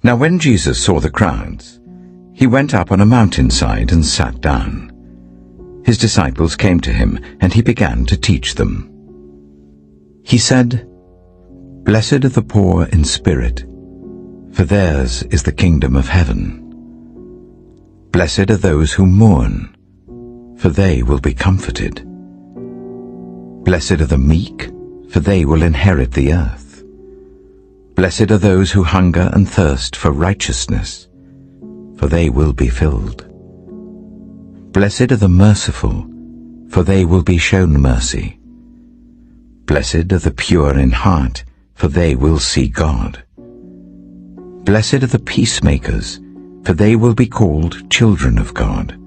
Now when Jesus saw the crowds, he went up on a mountainside and sat down. His disciples came to him, and he began to teach them. He said, "Blessed are the poor in spirit, for theirs is the kingdom of heaven. Blessed are those who mourn, for they will be comforted. Blessed are the meek, for they will inherit the earth. Blessed are those who hunger and thirst for righteousness, for they will be filled. Blessed are the merciful, for they will be shown mercy. Blessed are the pure in heart, for they will see God. Blessed are the peacemakers, for they will be called children of God.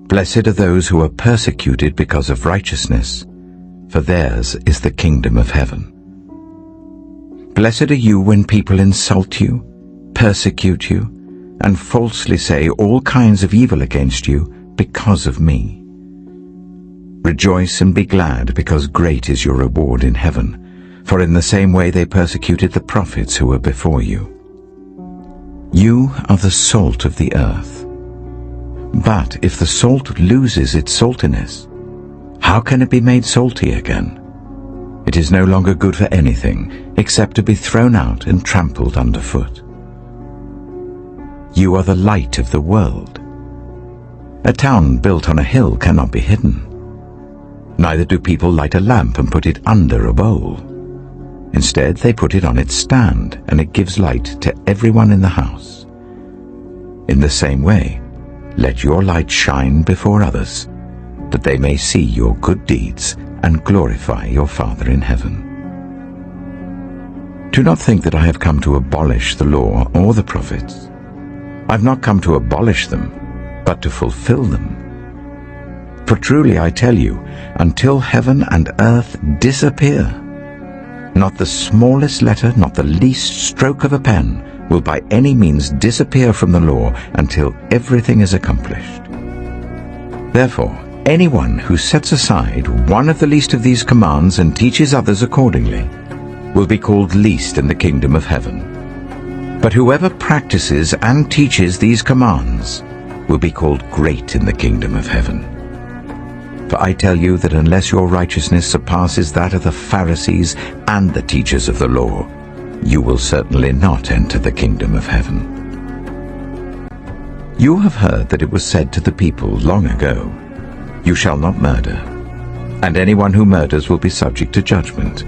Blessed are those who are persecuted because of righteousness, for theirs is the kingdom of heaven. Blessed are you when people insult you, persecute you, and falsely say all kinds of evil against you because of me. Rejoice and be glad, because great is your reward in heaven, for in the same way they persecuted the prophets who were before you. You are the salt of the earth. But if the salt loses its saltiness, how can it be made salty again? It is no longer good for anything except to be thrown out and trampled underfoot. You are the light of the world. A town built on a hill cannot be hidden. Neither do people light a lamp and put it under a bowl. Instead, they put it on its stand, and it gives light to everyone in the house. In the same way, let your light shine before others, that they may see your good deeds and glorify your Father in heaven. Do not think that I have come to abolish the law or the prophets. I've not come to abolish them, but to fulfill them. For truly I tell you, until heaven and earth disappear, not the smallest letter, not the least stroke of a pen will by any means disappear from the law until everything is accomplished. Therefore, anyone who sets aside one of the least of these commands and teaches others accordingly will be called least in the kingdom of heaven. But whoever practices and teaches these commands will be called great in the kingdom of heaven. For I tell you that unless your righteousness surpasses that of the Pharisees and the teachers of the law, you will certainly not enter the kingdom of heaven. You have heard that it was said to the people long ago, "You shall not murder, and anyone who murders will be subject to judgment."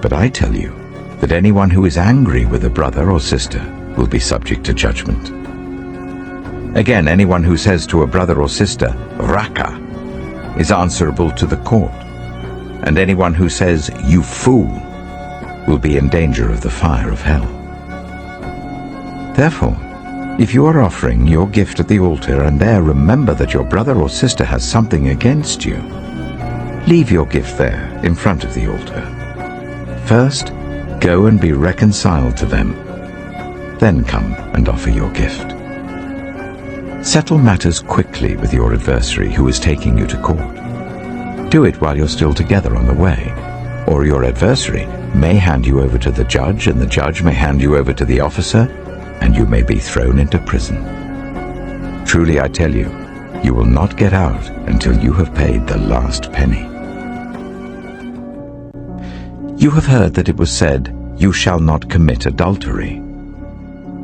But I tell you that anyone who is angry with a brother or sister will be subject to judgment. Again, anyone who says to a brother or sister, "Raka," is answerable to the court, and anyone who says, "You fool," will be in danger of the fire of hell. Therefore, if you are offering your gift at the altar and there remember that your brother or sister has something against you, leave your gift there in front of the altar. First, go and be reconciled to them. Then come and offer your gift. Settle matters quickly with your adversary who is taking you to court. Do it while you're still together on the way, or your adversary may hand you over to the judge, and the judge may hand you over to the officer, and you may be thrown into prison. Truly I tell you, you will not get out until you have paid the last penny. You have heard that it was said, "You shall not commit adultery."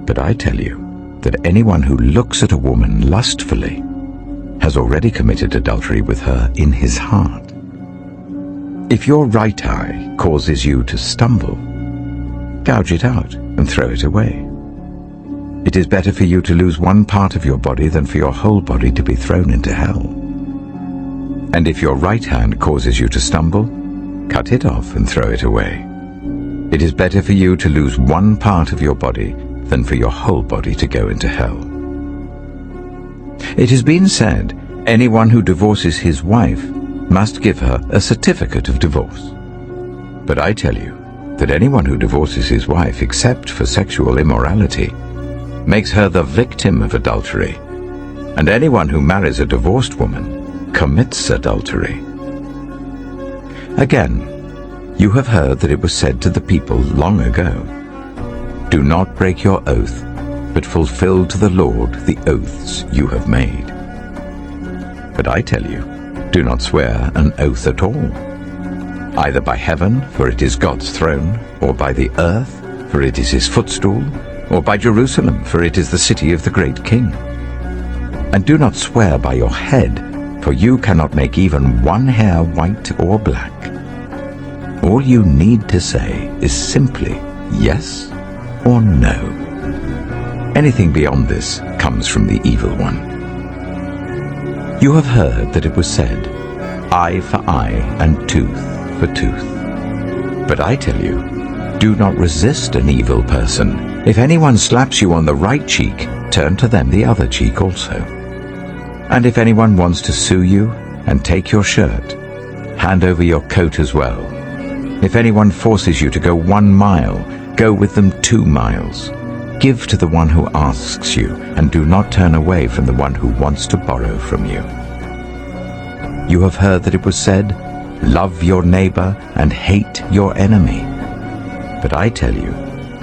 But I tell you that anyone who looks at a woman lustfully has already committed adultery with her in his heart. If your right eye causes you to stumble, gouge it out and throw it away. It is better for you to lose one part of your body than for your whole body to be thrown into hell. And if your right hand causes you to stumble, cut it off and throw it away. It is better for you to lose one part of your body than for your whole body to go into hell. It has been said, anyone who divorces his wife must give her a certificate of divorce. But I tell you that anyone who divorces his wife except for sexual immorality makes her the victim of adultery, and anyone who marries a divorced woman commits adultery. Again, you have heard that it was said to the people long ago, Do not break your oath, but fulfill to the Lord the oaths you have made. But I tell you, do not swear an oath at all, either by heaven, for it is God's throne, or by the earth, for it is his footstool, or by Jerusalem, for it is the city of the great King. And do not swear by your head, for you cannot make even one hair white or black. All you need to say is simply yes or no. Anything beyond this comes from the evil one. You have heard that it was said, eye for eye and tooth for tooth. But I tell you, do not resist an evil person. If anyone slaps you on the right cheek, turn to them the other cheek also. And if anyone wants to sue you and take your shirt, hand over your coat as well. If anyone forces you to go 1 mile, go with them 2 miles. Give to the one who asks you, and do not turn away from the one who wants to borrow from you. You have heard that it was said, love your neighbor and hate your enemy. But I tell you,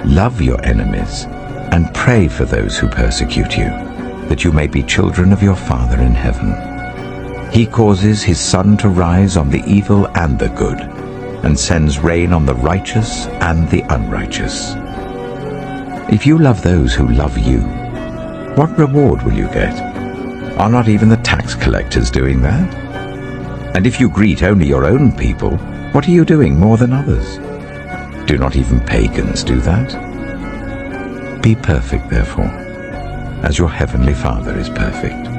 love your enemies and pray for those who persecute you, that you may be children of your Father in heaven. He causes his sun to rise on the evil and the good, and sends rain on the righteous and the unrighteous. If you love those who love you, what reward will you get? Are not even the tax collectors doing that? And if you greet only your own people, what are you doing more than others? Do not even pagans do that? Be perfect, therefore, as your heavenly Father is perfect.